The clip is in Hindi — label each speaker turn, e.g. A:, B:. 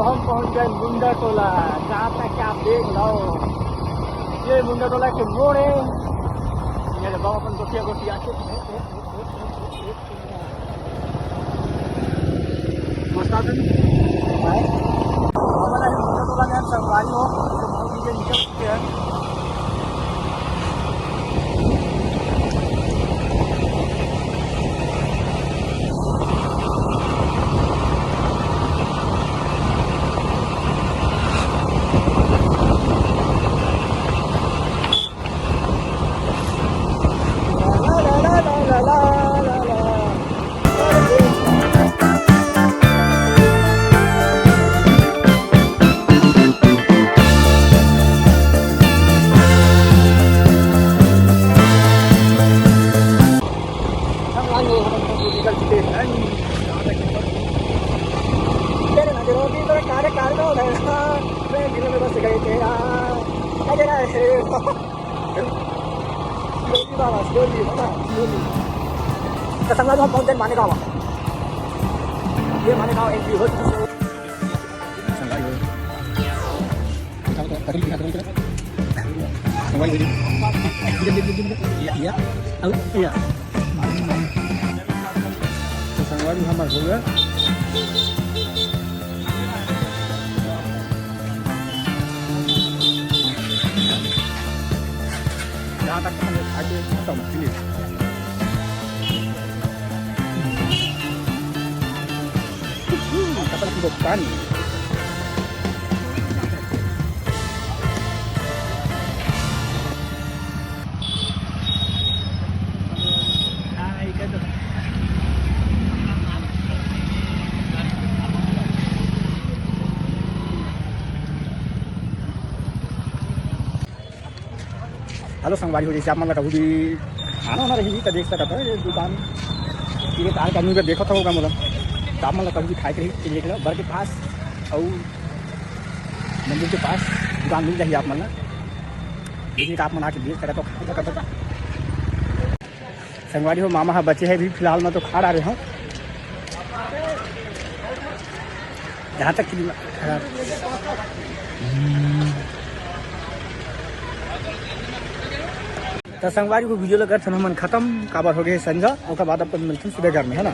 A: हम पहुंच गए मुंडा टोला। जहाँ तक आप देख लो ये मुंडा टोला के मोड़ है। ये बाबा अपन गोटिया गोटिया के हमारा मुंडा टोला में संगवारी हो तो नीचे है। संगवारी हम पहुंच गए माने गाँव। ये माने गाँव एंट्री हो चुकी है। संगवारी हमारे हो गया। यहाँ तक आगे bukan हेलो संगवारी हो जैसे आप मतलब भी खाना होना रही तो देख सकता है दुकान ये तार का आदमी देखा था होगा मतलब तो आप मतलब कभी खाए के रही देख लो घर के पास और मंदिर के पास दुकान मिल जाइए आप मतलब देखिए आप मना के देख कर तो खा संगवारी हो मामा बच्चे हैं भी फिलहाल में तो खा रहे हो जहाँ तक तो संगवारी को वीडियो लगा मन खत्म काबर हो गए संजा और बाद अपन मिलते हैं सुबह घर में है ना।